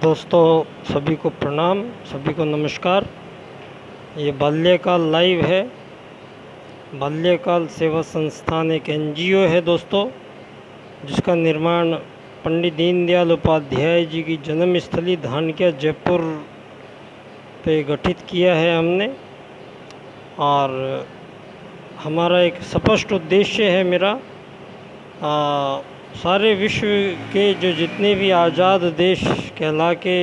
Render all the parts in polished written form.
दोस्तों, सभी को प्रणाम, सभी को नमस्कार। ये बाल्यकाल लाइव है। बाल्यकाल सेवा संस्थान एक एनजीओ है दोस्तों, जिसका निर्माण पंडित दीनदयाल उपाध्याय जी की जन्मस्थली धानक्या जयपुर पे गठित किया है हमने। और हमारा एक स्पष्ट उद्देश्य है मेरा, सारे विश्व के जो जितने भी आज़ाद देश कहला के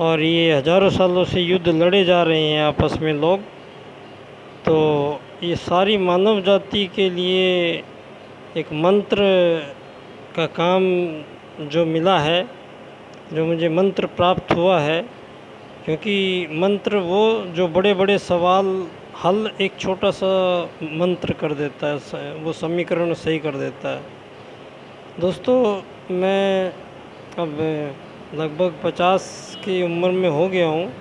और ये हज़ारों सालों से युद्ध लड़े जा रहे हैं आपस में लोग, तो ये सारी मानव जाति के लिए एक मंत्र का काम जो मिला है, जो मुझे मंत्र प्राप्त हुआ है। क्योंकि मंत्र वो जो बड़े बड़े सवाल हल एक छोटा सा मंत्र कर देता है, वो समीकरण सही कर देता है। दोस्तों, मैं अब लगभग 50 की उम्र में हो गया हूँ।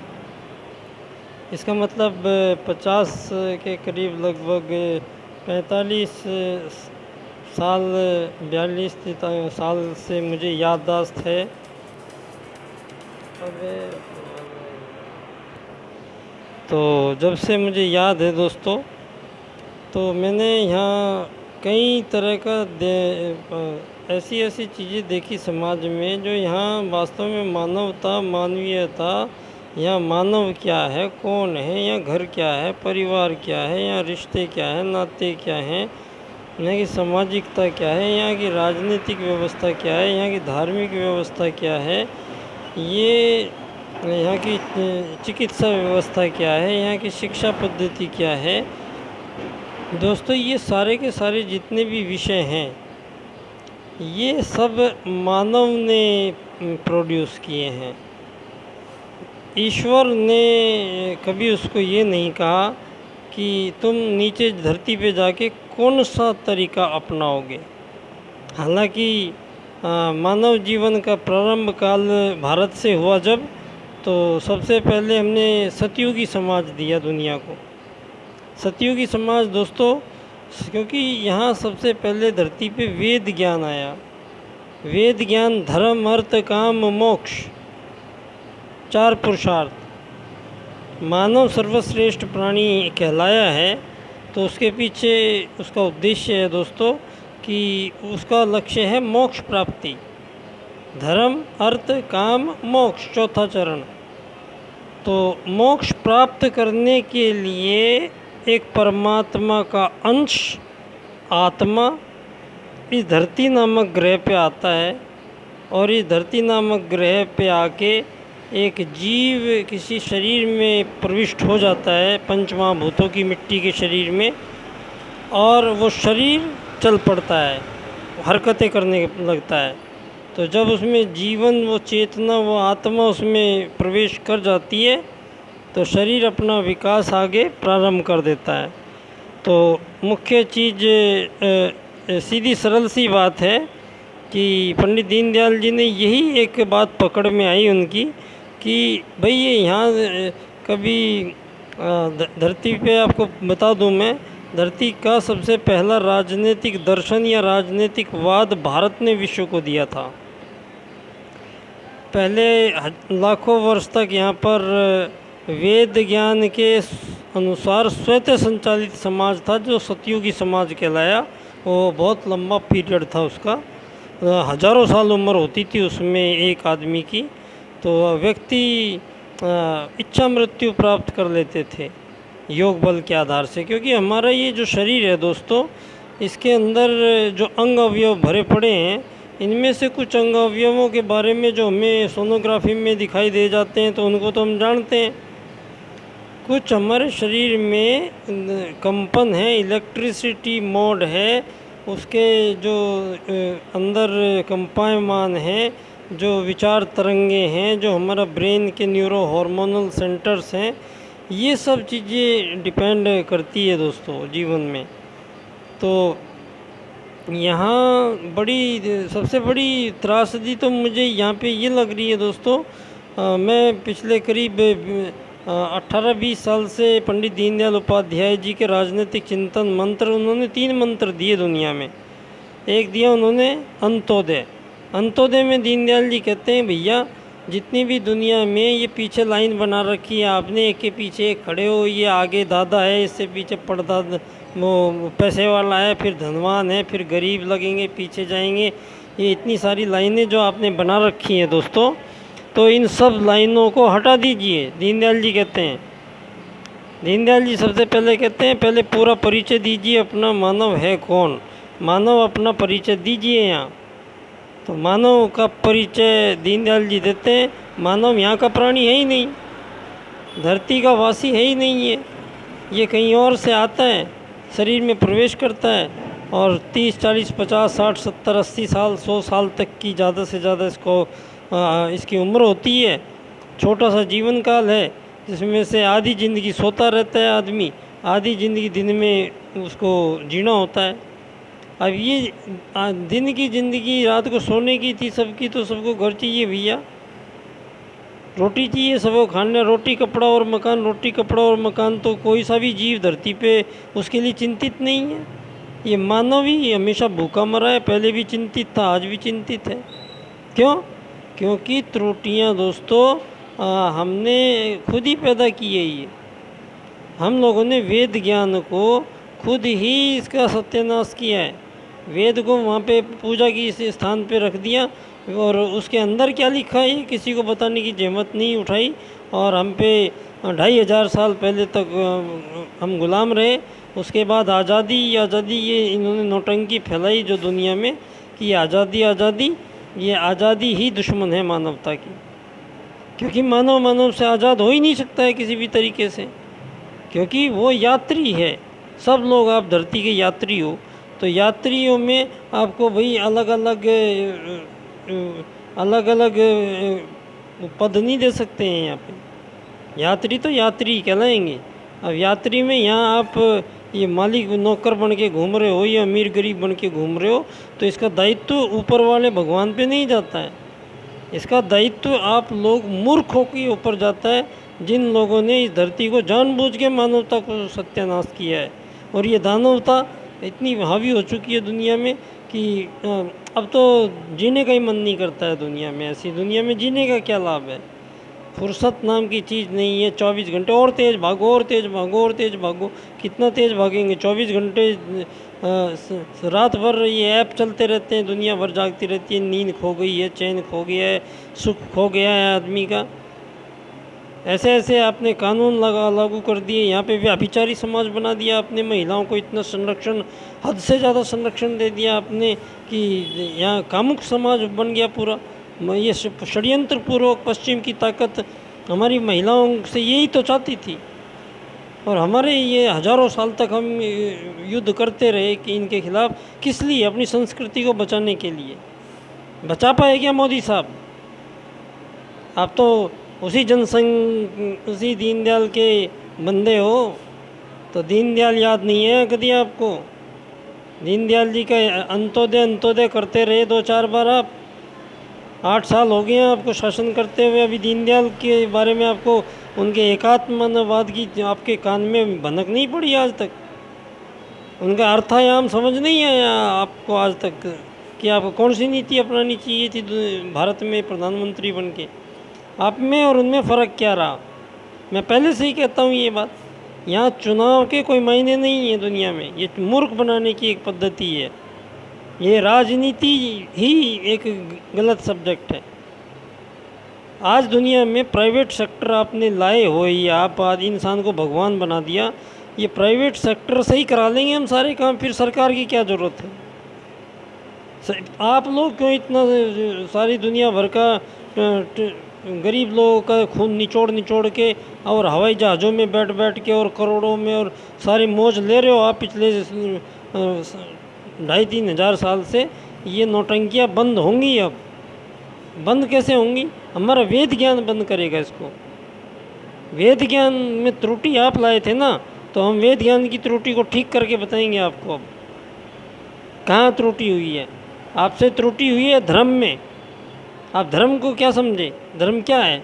इसका मतलब 50 के करीब लगभग 45 साल 42 साल से मुझे याददाश्त है। तो जब से मुझे याद है दोस्तों, तो मैंने यहाँ कई तरह का ऐसी चीज़ें देखी समाज में, जो यहाँ वास्तव में मानवता, मानवीयता, यहाँ मानव क्या है, कौन है, यहाँ घर क्या है, परिवार क्या है, यहाँ रिश्ते क्या हैं, नाते क्या हैं, यहाँ की सामाजिकता क्या है, यहाँ की राजनीतिक व्यवस्था क्या है, यहाँ की धार्मिक व्यवस्था क्या है, ये यहाँ की चिकित्सा व्यवस्था क्या है, यहाँ की शिक्षा पद्धति क्या है। दोस्तों, ये सारे के सारे जितने भी विषय हैं, ये सब मानव ने प्रोड्यूस किए हैं। ईश्वर ने कभी उसको ये नहीं कहा कि तुम नीचे धरती पे जाके कौन सा तरीका अपनाओगे। हालांकि मानव जीवन का प्रारंभ काल भारत से हुआ जब, तो सबसे पहले हमने सतयुगी समाज दिया दुनिया को। सतयुगी समाज दोस्तों, क्योंकि यहाँ सबसे पहले धरती पे वेद ज्ञान आया। वेद ज्ञान धर्म अर्थ काम मोक्ष, 4 पुरुषार्थ। मानव सर्वश्रेष्ठ प्राणी कहलाया है, तो उसके पीछे उसका उद्देश्य है दोस्तों कि उसका लक्ष्य है मोक्ष प्राप्ति। धर्म अर्थ काम मोक्ष, चौथा चरण। तो मोक्ष प्राप्त करने के लिए एक परमात्मा का अंश आत्मा इस धरती नामक ग्रह पे आता है, और इस धरती नामक ग्रह पे आके एक जीव किसी शरीर में प्रविष्ट हो जाता है, पंचमहाभूतों की मिट्टी के शरीर में, और वो शरीर चल पड़ता है, हरकतें करने लगता है। तो जब उसमें जीवन, वो चेतना, वो आत्मा उसमें प्रवेश कर जाती है, तो शरीर अपना विकास आगे प्रारंभ कर देता है। तो मुख्य चीज़ सीधी सरल सी बात है कि पंडित दीनदयाल जी ने यही एक बात पकड़ में आई उनकी कि भाई ये यहाँ कभी धरती पे, आपको बता दूँ मैं, धरती का सबसे पहला राजनीतिक दर्शन या राजनीतिकवाद भारत ने विश्व को दिया था। पहले लाखों वर्ष तक यहाँ पर वेद ज्ञान के अनुसार स्वयं संचालित समाज था, जो सतयुगी समाज कहलाया। वो बहुत लंबा पीरियड था उसका, हज़ारों साल उम्र होती थी उसमें एक आदमी की। तो व्यक्ति इच्छा मृत्यु प्राप्त कर लेते थे योग बल के आधार से। क्योंकि हमारा ये जो शरीर है दोस्तों, इसके अंदर जो अंग अवयव भरे पड़े हैं, इनमें से कुछ अंग अवयवों के बारे में जो हमें सोनोग्राफी में दिखाई दे जाते हैं, तो उनको तो हम जानते हैं। कुछ हमारे शरीर में कंपन है, इलेक्ट्रिसिटी मोड है, उसके जो अंदर कंपायमान हैं, जो विचार तरंगे हैं, जो हमारा ब्रेन के न्यूरो हार्मोनल सेंटर्स हैं, ये सब चीज़ें डिपेंड करती है दोस्तों जीवन में। तो यहाँ सबसे बड़ी त्रासदी तो मुझे यहाँ पे ये लग रही है दोस्तों। मैं पिछले करीब 18-20 साल से पंडित दीनदयाल उपाध्याय जी के राजनीतिक चिंतन मंत्र, उन्होंने 3 मंत्र दिए दुनिया में। एक दिया उन्होंने अंत्योदय। अंत्योदय में दीनदयाल जी कहते हैं, भैया जितनी भी दुनिया में ये पीछे लाइन बना रखी है आपने, एक के पीछे एक खड़े हो, ये आगे दादा है, इससे पीछे पड़दादा वो पैसे वाला है, फिर धनवान है, फिर गरीब लगेंगे, पीछे जाएंगे। ये इतनी सारी लाइनें जो आपने बना रखी हैं दोस्तों, तो इन सब लाइनों को हटा दीजिए। दीनदयाल जी कहते हैं, दीनदयाल जी सबसे पहले कहते हैं, पहले पूरा परिचय दीजिए अपना, मानव है कौन, मानव अपना परिचय दीजिए यहाँ। तो मानव का परिचय दीनदयाल जी देते हैं। मानव यहाँ का प्राणी है ही नहीं, धरती का वासी है ही नहीं है, ये कहीं और से आता है, शरीर में प्रवेश करता है और 30, 40, 50, 60, 70, 80 साल, 100 साल तक की ज़्यादा से ज़्यादा इसकी उम्र होती है। छोटा सा जीवन काल है, जिसमें से आधी ज़िंदगी सोता रहता है आदमी, आधी ज़िंदगी दिन में उसको जीना होता है। अब ये दिन की ज़िंदगी रात को सोने की थी सबकी, तो सबको घर चाहिए भैया, रोटी चाहिए सबको खाने, रोटी कपड़ा और मकान, रोटी कपड़ा और मकान। तो कोई सा भी जीव धरती पे उसके लिए चिंतित नहीं है। ये मानव ही हमेशा भूखा मरा है, पहले भी चिंतित था, आज भी चिंतित है। क्यों? क्योंकि त्रुटियां दोस्तों हमने खुद ही पैदा की है। ये हम लोगों ने वेद ज्ञान को खुद ही इसका सत्यानाश किया है। वेद को वहाँ पे पूजा की इस स्थान पे रख दिया और उसके अंदर क्या लिखा है ये किसी को बताने की जहमत नहीं उठाई, और हम पे 2500 साल पहले तक हम गुलाम रहे। उसके बाद आज़ादी आज़ादी ये इन्होंने नौटंकी फैलाई जो दुनिया में कि आज़ादी आज़ादी, ये आज़ादी ही दुश्मन है मानवता की, क्योंकि मानव से आज़ाद हो ही नहीं सकता है किसी भी तरीके से, क्योंकि वो यात्री है। सब लोग आप धरती के यात्री हो, तो यात्रियों में आपको भाई अलग अलग पद नहीं दे सकते हैं यहाँ पे। यात्री तो यात्री कहलाएंगे। अब यात्री में यहाँ आप ये मालिक नौकर बन के घूम रहे हो या अमीर गरीब बन के घूम रहे हो, तो इसका दायित्व ऊपर वाले भगवान पे नहीं जाता है, इसका दायित्व आप लोग मूर्खों के ऊपर जाता है, जिन लोगों ने इस धरती को जानबूझ के मानवता को सत्यानाश किया है। और ये दानवता इतनी हावी हो चुकी है दुनिया में कि अब तो जीने का ही मन नहीं करता है दुनिया में। ऐसी दुनिया में जीने का क्या लाभ है? फुर्सत नाम की चीज़ नहीं है। 24 घंटे और तेज़ भागो, और तेज़ भागो, और तेज़ भागो। कितना तेज़ भागेंगे? 24 घंटे रात भर ये ऐप चलते रहते हैं, दुनिया भर जागती रहती है। नींद खो गई है, चैन खो गया है, सुख खो गया है आदमी का। ऐसे ऐसे आपने कानून लागू कर दिए, यहाँ पे व्यभिचारी समाज बना दिया आपने। महिलाओं को इतना संरक्षण, हद से ज़्यादा संरक्षण दे दिया आपने कि यहाँ कामुक समाज बन गया पूरा। ये षड्यंत्र पूर्वक पश्चिम की ताकत हमारी महिलाओं से यही तो चाहती थी, और हमारे ये हज़ारों साल तक हम युद्ध करते रहे कि इनके खिलाफ। किस लिए? अपनी संस्कृति को बचाने के लिए। बचा पाए क्या मोदी साहब? आप तो उसी जनसंघ, उसी दीनदयाल के बंदे हो। तो दीनदयाल याद नहीं है कभी आपको? दीनदयाल जी का अंत्योदय करते रहे 2-4 बार आप। 8 साल हो गए हैं आपको शासन करते हुए। अभी दीनदयाल के बारे में आपको, उनके एकात्मवाद की आपके कान में भनक नहीं पड़ी आज तक? उनका अर्थायाम समझ नहीं आया आपको आज तक कि आपको कौन सी नीति अपनानी चाहिए थी भारत में प्रधानमंत्री बन के? आप में और उनमें फ़र्क क्या रहा? मैं पहले से ही कहता हूँ ये बात। यहाँ चुनाव के कोई मायने नहीं है दुनिया में। ये मूर्ख बनाने की एक पद्धति है। ये राजनीति ही एक गलत सब्जेक्ट है। आज दुनिया में प्राइवेट सेक्टर आपने लाए हो, ये आप आज इंसान को भगवान बना दिया। ये प्राइवेट सेक्टर से ही करा लेंगे हम सारे काम, फिर सरकार की क्या ज़रूरत है? आप लोग क्यों इतना सारी दुनिया भर का गरीब लोगों का खून निचोड़ निचोड़ के और हवाई जहाज़ों में बैठ बैठ के और करोड़ों में और सारी मौज ले रहे हो आप पिछले 2,500-3 हज़ार साल से? ये नौटंकियाँ बंद होंगी। अब बंद कैसे होंगी? हमारा वेद ज्ञान बंद करेगा इसको। वेद ज्ञान में त्रुटि आप लाए थे ना, तो हम वेद ज्ञान की त्रुटि को ठीक करके बताएंगे आपको। अब कहाँ त्रुटि हुई है? आपसे त्रुटि हुई है धर्म में। आप धर्म को क्या समझे? धर्म क्या है?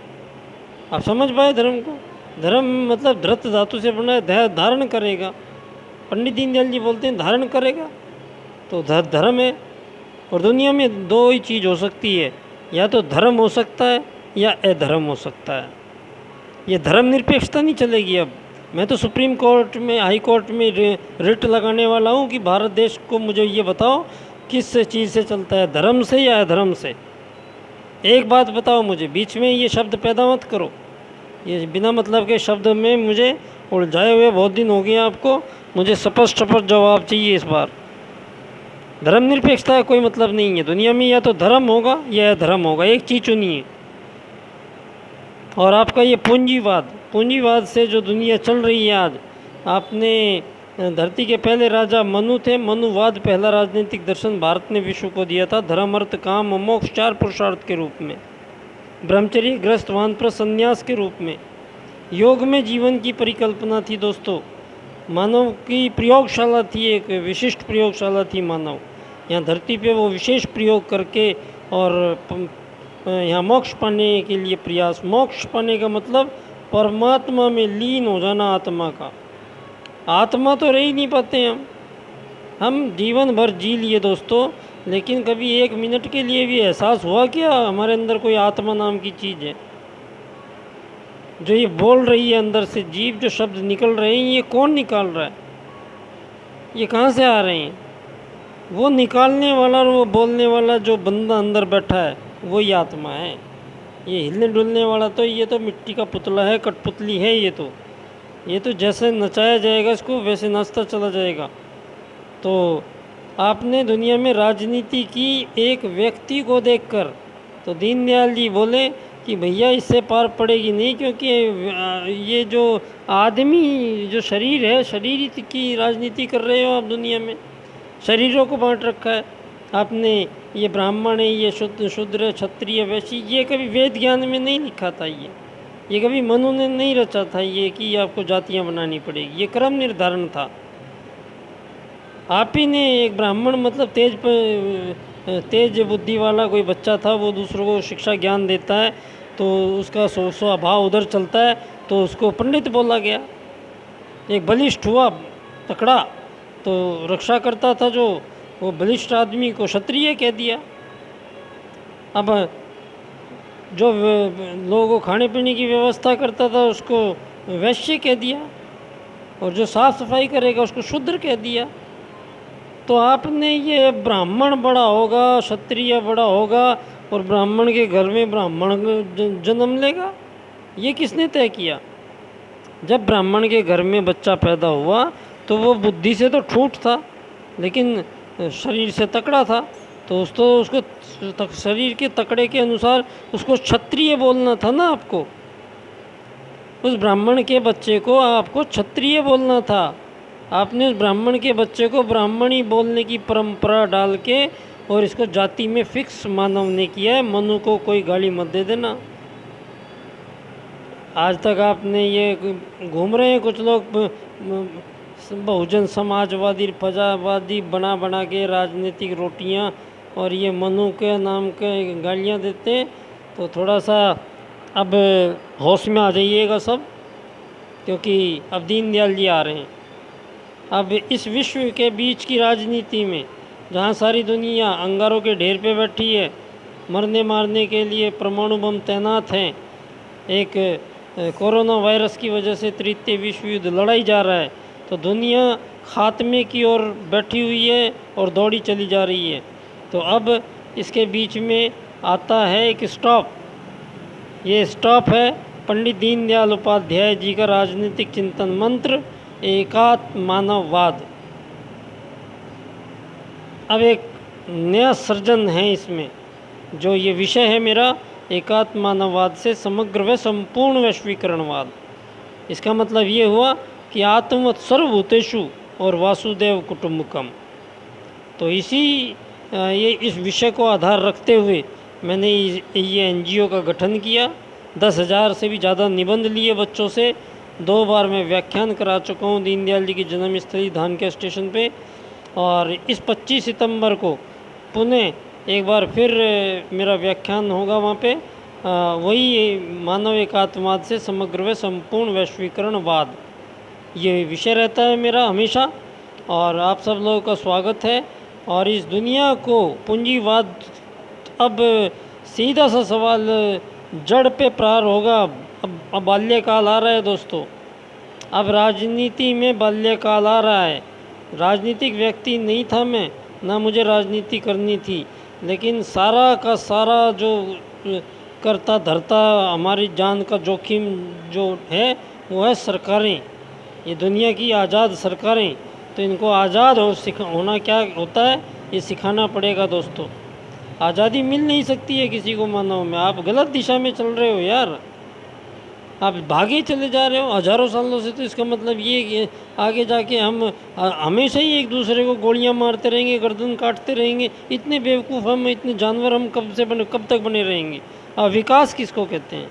आप समझ पाए धर्म को? धर्म मतलब धृत धातु से बना है, धारण करेगा। पंडित दीनदयाल जी बोलते हैं धारण करेगा, तो धर्म है। और दुनिया में 2 ही चीज़ हो सकती है, या तो धर्म हो सकता है या अधर्म हो सकता है। ये धर्मनिरपेक्षता नहीं चलेगी। अब मैं तो सुप्रीम कोर्ट में, हाई कोर्ट में रिट लगाने वाला हूँ कि भारत देश को मुझे ये बताओ किस चीज़ से चलता है, धर्म से या अधर्म से। एक बात बताओ मुझे, बीच में ये शब्द पैदा मत करो, ये बिना मतलब के शब्द में मुझे उलझाए हुए बहुत दिन हो गए आपको। मुझे स्पष्ट जवाब चाहिए इस बार। धर्मनिरपेक्षता का कोई मतलब नहीं है दुनिया में, या तो धर्म होगा या अधर्म होगा, एक चीज़ चुनिए। और आपका ये पूंजीवाद से जो दुनिया चल रही है आज, आपने धरती के पहले राजा मनु थे, मनुवाद पहला राजनीतिक दर्शन भारत ने विश्व को दिया था। धर्म अर्थ काम मोक्ष 4 पुरुषार्थ के रूप में, ब्रह्मचर्य ग्रस्त वानप्रस्थ संन्यास के रूप में, योग में जीवन की परिकल्पना थी दोस्तों। मानव की प्रयोगशाला थी, एक विशिष्ट प्रयोगशाला थी मानव। यहाँ धरती पे वो विशेष प्रयोग करके और यहाँ मोक्ष पाने के लिए प्रयास। मोक्ष पाने का मतलब परमात्मा में लीन हो जाना आत्मा का। आत्मा तो रह ही नहीं पाते हम जीवन भर जी लिए दोस्तों, लेकिन कभी 1 मिनट के लिए भी एहसास हुआ क्या हमारे अंदर कोई आत्मा नाम की चीज़ है जो ये बोल रही है अंदर से? जीव जो शब्द निकल रहे हैं, ये कौन निकाल रहा है? ये कहाँ से आ रहे हैं? वो निकालने वाला और वो बोलने वाला जो बंदा अंदर बैठा है, वही आत्मा है। ये हिलने डुलने वाला तो ये तो मिट्टी का पुतला है, कठपुतली है। ये तो जैसे नचाया जाएगा इसको वैसे नाचता चला जाएगा। तो आपने दुनिया में राजनीति की एक व्यक्ति को देखकर, तो दीनदयाल जी बोले कि भैया इससे पार पड़ेगी नहीं, क्योंकि ये जो आदमी जो शरीर है, शरीर की राजनीति कर रहे हो आप दुनिया में। शरीरों को बांट रखा है आपने, ये ब्राह्मण है, ये शूद्र, क्षत्रिय, वैश्य। ये कभी वेद ज्ञान में नहीं लिखा था, ये कभी मनु ने नहीं रचा था ये कि आपको जातियां बनानी पड़ेगी। ये क्रम निर्धारण था। आप ही ने एक ब्राह्मण मतलब तेज बुद्धि वाला कोई बच्चा था, वो दूसरों को शिक्षा ज्ञान देता है तो उसका स्वभाव उधर चलता है, तो उसको पंडित बोला गया। एक बलिष्ठ हुआ, तकड़ा, तो रक्षा करता था जो वो बलिष्ठ आदमी को क्षत्रिय कह दिया। अब जो लोगों को खाने पीने की व्यवस्था करता था उसको वैश्य कह दिया, और जो साफ सफाई करेगा उसको शूद्र कह दिया। तो आपने ये ब्राह्मण बड़ा होगा, क्षत्रिय बड़ा होगा और ब्राह्मण के घर में ब्राह्मण जन्म लेगा, ये किसने तय किया? जब ब्राह्मण के घर में बच्चा पैदा हुआ तो वो बुद्धि से तो ठूठ था, लेकिन शरीर से तकड़ा था, तो उसको शरीर के तकड़े के अनुसार उसको क्षत्रिय बोलना था ना आपको। उस ब्राह्मण के बच्चे को आपको क्षत्रिय बोलना था। आपने उस ब्राह्मण के बच्चे को ब्राह्मणी बोलने की परंपरा डाल के और इसको जाति में फिक्स मानव ने किया है। मनु को कोई गाली मत दे देना। आज तक आपने ये घूम रहे हैं कुछ लोग बहुजन समाजवादी, प्रजावादी बना के राजनीतिक रोटियां, और ये मनु के नाम के गालियां देते। तो थोड़ा सा अब होश में आ जाइएगा सब, क्योंकि अब दीनदयाल जी आ रहे हैं। अब इस विश्व के बीच की राजनीति में, जहाँ सारी दुनिया अंगारों के ढेर पे बैठी है, मरने मारने के लिए परमाणु बम तैनात हैं, एक कोरोना वायरस की वजह से तृतीय विश्व युद्ध लड़ाई जा रहा है, तो दुनिया खात्मे की ओर बैठी हुई है और दौड़ी चली जा रही है। तो अब इसके बीच में आता है एक स्टॉप। ये स्टॉप है पंडित दीनदयाल उपाध्याय जी का राजनीतिक चिंतन मंत्र, एकात्म मानववाद। अब एक नया सृजन है इसमें, जो ये विषय है मेरा, एकात्म मानववाद से समग्र व संपूर्ण वैश्वीकरणवाद। इसका मतलब ये हुआ कि आत्मवत् सर्वभूतेषु और वासुदेव कुटुम्बकम। तो इस विषय को आधार रखते हुए मैंने ये एनजीओ का गठन किया। 10,000 से भी ज़्यादा निबंध लिए बच्चों से। 2 बार मैं व्याख्यान करा चुका हूँ दीनदयाल जी की जन्मस्थली धानक्या स्टेशन पे, और इस 25 सितंबर को पुणे एक बार फिर मेरा व्याख्यान होगा वहाँ पे। वही मानव एकात्मवाद से समग्र व संपूर्ण वैश्वीकरणवाद, ये विषय रहता है मेरा हमेशा। और आप सब लोगों का स्वागत है। और इस दुनिया को पूंजीवाद, अब सीधा सा सवाल जड़ पे प्रहार होगा। अब बाल्यकाल आ रहा है दोस्तों, अब राजनीति में बाल्यकाल आ रहा है। राजनीतिक व्यक्ति नहीं था मैं, ना मुझे राजनीति करनी थी, लेकिन सारा का सारा जो करता धरता हमारी जान का जोखिम जो है वो है सरकारें, ये दुनिया की आज़ाद सरकारें। तो इनको आज़ाद होना क्या होता है ये सिखाना पड़ेगा दोस्तों। आज़ादी मिल नहीं सकती है किसी को मानव में। आप गलत दिशा में चल रहे हो यार, आप भागे चले जा रहे हो हज़ारों सालों से। तो इसका मतलब ये कि आगे जाके हम हमेशा ही एक दूसरे को गोलियां मारते रहेंगे, गर्दन काटते रहेंगे। इतने बेवकूफ़ हम, इतने जानवर हम कब तक बने रहेंगे। विकास किसको कहते हैं?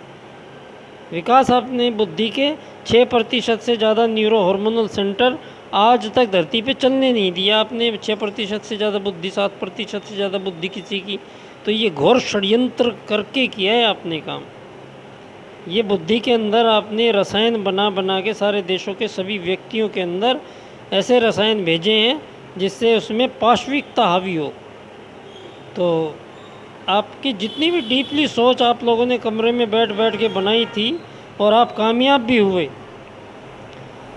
विकास आपने बुद्धि के 6% से ज़्यादा न्यूरो हार्मोनल सेंटर आज तक धरती पे चलने नहीं दिया। आपने 6% से ज़्यादा बुद्धि, 7% से ज़्यादा बुद्धि किसी की, तो ये घोर षड्यंत्र करके किया है आपने काम। ये बुद्धि के अंदर आपने रसायन बना बना के सारे देशों के सभी व्यक्तियों के अंदर ऐसे रसायन भेजे हैं जिससे उसमें पाशविकता हावी हो। तो आपकी जितनी भी डीपली सोच आप लोगों ने कमरे में बैठ बैठ के बनाई थी और आप कामयाब भी हुए।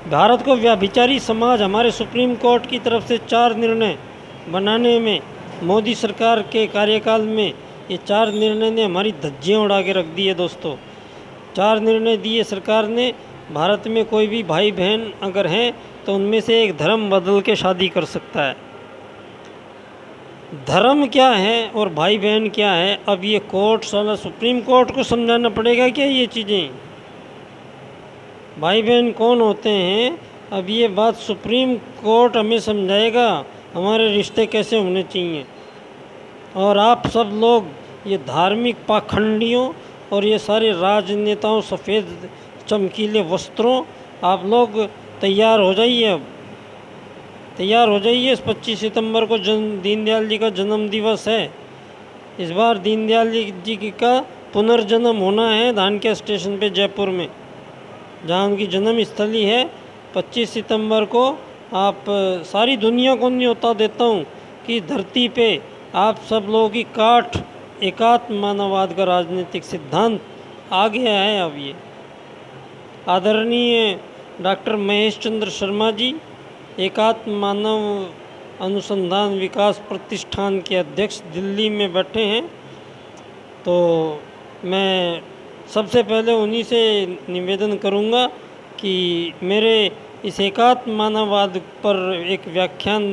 भारत को व्यभिचारी समाज, हमारे सुप्रीम कोर्ट की तरफ से 4 निर्णय बनाने में, मोदी सरकार के कार्यकाल में ये 4 निर्णय ने हमारी धज्जियाँ उड़ा के रख दी है दोस्तों। 4 निर्णय दिए सरकार ने। भारत में कोई भी भाई बहन अगर हैं तो उनमें से एक धर्म बदल के शादी कर सकता है। धर्म क्या है और भाई बहन क्या है, अब ये कोर्ट, साला सुप्रीम कोर्ट को समझाना पड़ेगा क्या ये चीज़ें? भाई बहन कौन होते हैं, अब ये बात सुप्रीम कोर्ट हमें समझाएगा हमारे रिश्ते कैसे होने चाहिए। और आप सब लोग ये धार्मिक पाखंडियों और ये सारे राजनेताओं, सफ़ेद चमकीले वस्त्रों, आप लोग तैयार हो जाइए। अब तैयार हो जाइए। इस 25 सितंबर को दीनदयाल जी का जन्म दिवस है। इस बार दीनदयाल जी का पुनर्जन्म होना है धानक्या स्टेशन पे जयपुर में, जहाँ उनकी जन्म स्थली है। 25 सितंबर को आप सारी दुनिया को न्योता देता हूँ कि धरती पे आप सब लोगों की काट एकात्म मानववाद का राजनीतिक सिद्धांत आ गया है। अब ये आदरणीय डॉक्टर महेश चंद्र शर्मा जी, एकात्म मानव अनुसंधान विकास प्रतिष्ठान के अध्यक्ष, दिल्ली में बैठे हैं। तो मैं सबसे पहले उन्हीं से निवेदन करूंगा कि मेरे इस एकात्म मानववाद पर एक व्याख्यान,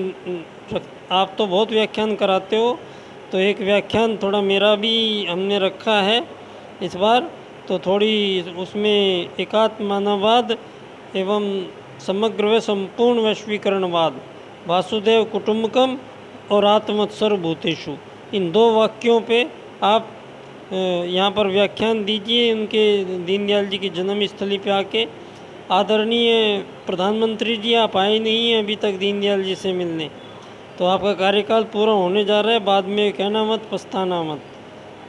आप तो बहुत व्याख्यान कराते हो, तो एक व्याख्यान थोड़ा मेरा भी हमने रखा है इस बार। तो थोड़ी उसमें एकात्म मानववाद एवं समग्र व संपूर्ण वैश्वीकरणवाद, वासुदेव कुटुंबकम और आत्मवत् सर्वभूतेषु, इन 2 वाक्यों पे आप यहाँ पर व्याख्यान दीजिए। उनके दीनदयाल जी की जन्म स्थली पे आके। आदरणीय प्रधानमंत्री जी, आप आए नहीं हैं अभी तक दीनदयाल जी से मिलने, तो आपका कार्यकाल पूरा होने जा रहा है, बाद में कहना मत, पछताना मत।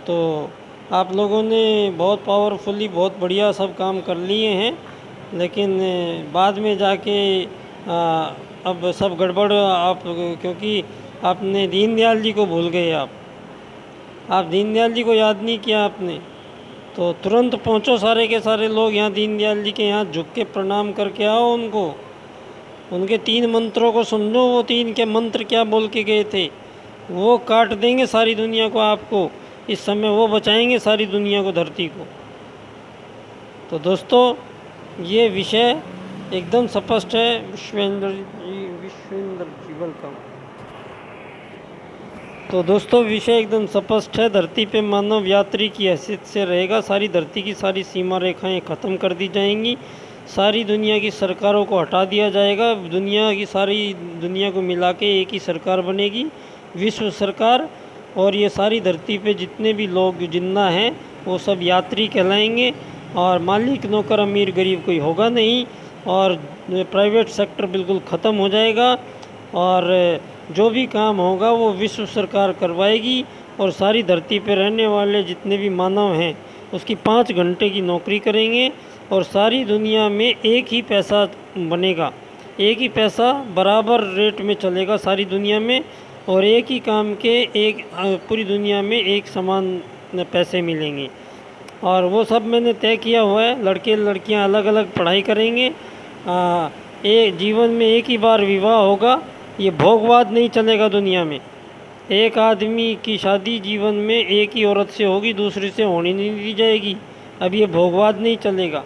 तो आप लोगों ने बहुत पावरफुली, बहुत बढ़िया सब काम कर लिए हैं, लेकिन बाद में जाके अब सब गड़बड़। आप क्योंकि आपने दीनदयाल जी को भूल गए, आप दीनदयाल जी को याद नहीं किया आपने, तो तुरंत पहुंचो सारे के सारे लोग यहाँ दीनदयाल जी के यहाँ झुक के प्रणाम करके आओ उनको। उनके 3 मंत्रों को समझो। वो 3 के मंत्र क्या बोल के गए थे, वो काट देंगे सारी दुनिया को। आपको इस समय वो बचाएंगे सारी दुनिया को, धरती को। तो दोस्तों, ये विषय एकदम स्पष्ट है। विश्वेंद्र जी वेलकम। तो दोस्तों, विषय एकदम स्पष्ट है। धरती पे मानव यात्री की हैसियत से रहेगा। सारी धरती की सारी सीमा रेखाएं ख़त्म कर दी जाएंगी। सारी दुनिया की सरकारों को हटा दिया जाएगा। दुनिया की सारी दुनिया को मिला के एक ही सरकार बनेगी, विश्व सरकार। और ये सारी धरती पे जितने भी लोग जिंदा हैं वो सब यात्री कहलाएंगे। और मालिक, नौकर, अमीर, गरीब कोई होगा नहीं। और प्राइवेट सेक्टर बिल्कुल ख़त्म हो जाएगा। और जो भी काम होगा वो विश्व सरकार करवाएगी। और सारी धरती पे रहने वाले जितने भी मानव हैं उसकी 5 घंटे की नौकरी करेंगे। और सारी दुनिया में एक ही पैसा बनेगा, एक ही पैसा बराबर रेट में चलेगा सारी दुनिया में। और एक ही काम के पूरी दुनिया में एक समान पैसे मिलेंगे। और वो सब मैंने तय किया हुआ है। लड़के लड़कियां अलग अलग पढ़ाई करेंगे। एक जीवन में एक ही बार विवाह होगा। ये भोगवाद नहीं चलेगा दुनिया में। एक आदमी की शादी जीवन में एक ही औरत से होगी, दूसरे से होने नहीं दी जाएगी। अब ये भोगवाद नहीं चलेगा।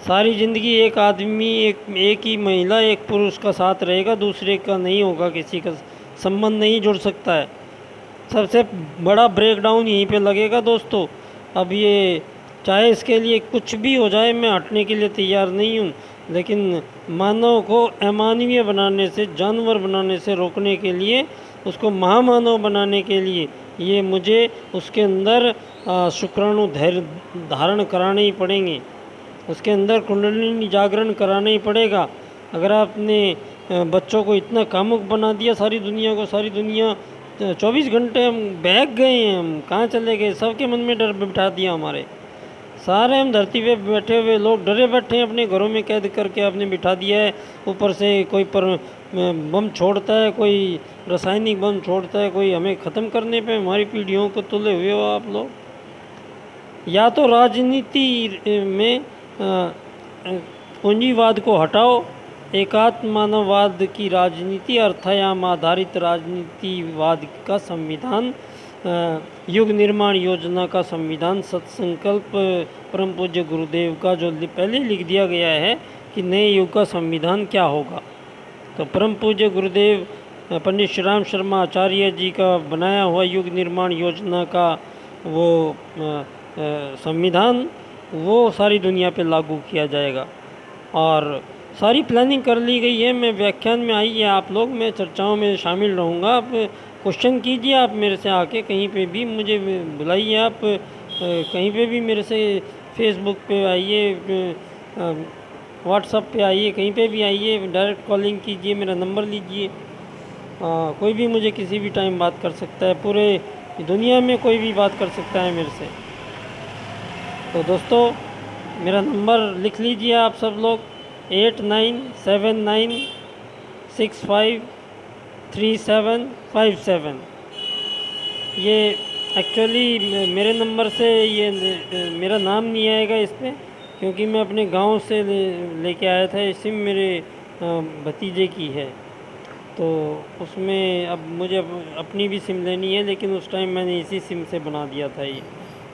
सारी ज़िंदगी एक आदमी एक ही महिला एक पुरुष का साथ रहेगा, दूसरे का नहीं होगा, किसी का संबंध नहीं जुड़ सकता है। सबसे बड़ा ब्रेकडाउन यहीं पे लगेगा दोस्तों। अब ये चाहे इसके लिए कुछ भी हो जाए, मैं हटने के लिए तैयार नहीं हूँ, लेकिन मानव को अमानवीय बनाने से, जानवर बनाने से रोकने के लिए, उसको महामानव बनाने के लिए ये मुझे उसके अंदर शुक्राणु धैर्य धारण कराने ही पड़ेंगे। उसके अंदर कुंडलिनी जागरण कराना ही पड़ेगा। अगर आपने बच्चों को इतना कामुक बना दिया, सारी दुनिया को, सारी दुनिया 24 घंटे हम बहक गए हैं, हम कहाँ चले गए, सबके मन में डर बिठा दिया हमारे। सारे हम धरती पे बैठे हुए लोग डरे बैठे हैं, अपने घरों में कैद करके आपने बिठा दिया है। ऊपर से कोई बम छोड़ता है, कोई रासायनिक बम छोड़ता है, कोई हमें ख़त्म करने पे हमारी पीढ़ियों को तुले हुए हो आप लोग। या तो राजनीति में पूंजीवाद को हटाओ, एकात्म मानववाद की राजनीति, अर्थायाम आधारित राजनीतिवाद का संविधान, युग निर्माण योजना का संविधान, सत्संकल्प परम पूज्य गुरुदेव का जो पहले लिख दिया गया है कि नए युग का संविधान क्या होगा। तो परम पूज्य गुरुदेव पंडित श्री राम शर्मा आचार्य जी का बनाया हुआ युग निर्माण योजना का वो संविधान, वो सारी दुनिया पे लागू किया जाएगा। और सारी प्लानिंग कर ली गई है। मैं व्याख्यान में आइए आप लोग, मैं चर्चाओं में शामिल रहूँगा। आप क्वेश्चन कीजिए, आप मेरे से आके कहीं पे भी मुझे बुलाइए। आप कहीं पे भी मेरे से फेसबुक पे आइए, व्हाट्सएप पे आइए, कहीं पे भी आइए, डायरेक्ट कॉलिंग कीजिए, मेरा नंबर लीजिए। कोई भी मुझे किसी भी टाइम बात कर सकता है, पूरे दुनिया में कोई भी बात कर सकता है मेरे से। तो दोस्तों मेरा नंबर लिख लीजिए आप सब लोग, 8979653757। ये एक्चुअली मेरे नंबर से ये मेरा नाम नहीं आएगा इस पर, क्योंकि मैं अपने गांव से लेके आया था। ये सिम मेरे भतीजे की है, तो उसमें अब मुझे अपनी भी सिम लेनी है, लेकिन उस टाइम मैंने इसी सिम से बना दिया था ये।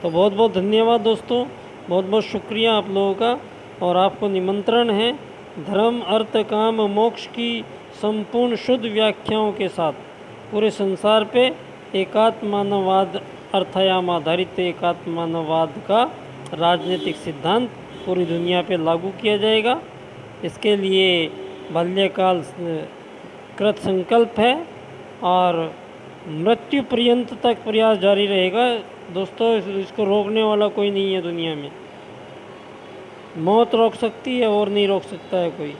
तो बहुत बहुत धन्यवाद दोस्तों, बहुत बहुत शुक्रिया आप लोगों का। और आपको निमंत्रण है धर्म अर्थ काम मोक्ष की संपूर्ण शुद्ध व्याख्याओं के साथ पूरे संसार पे एकात्म मानववाद, अर्थायाम आधारित एकात्म मानववाद का राजनीतिक सिद्धांत पूरी दुनिया पे लागू किया जाएगा। इसके लिए बाल्यकाल कृत संकल्प है और मृत्यु पर्यंत तक प्रयास जारी रहेगा दोस्तों। इसको रोकने वाला कोई नहीं है दुनिया में। मौत रोक सकती है और नहीं रोक सकता है कोई।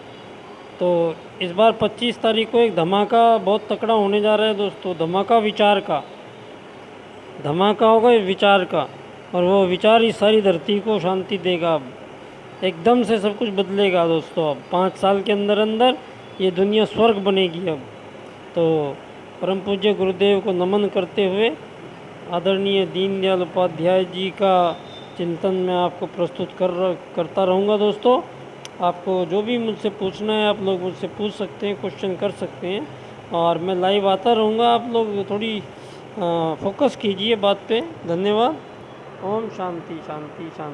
तो इस बार 25 तारीख को एक धमाका बहुत तकड़ा होने जा रहा है दोस्तों। धमाका विचार का, धमाका होगा विचार का, और वो विचार इस सारी धरती को शांति देगा। अब एकदम से सब कुछ बदलेगा दोस्तों। अब 5 साल के अंदर अंदर ये दुनिया स्वर्ग बनेगी अब। तो परम पूज्य गुरुदेव को नमन करते हुए आदरणीय दीनदयाल उपाध्याय जी का चिंतन मैं आपको प्रस्तुत करता रहूँगा दोस्तों। आपको जो भी मुझसे पूछना है आप लोग मुझसे पूछ सकते हैं, क्वेश्चन कर सकते हैं, और मैं लाइव आता रहूँगा। आप लोग थोड़ी फोकस कीजिए बात पे। धन्यवाद। ओम शांति शांति शांति।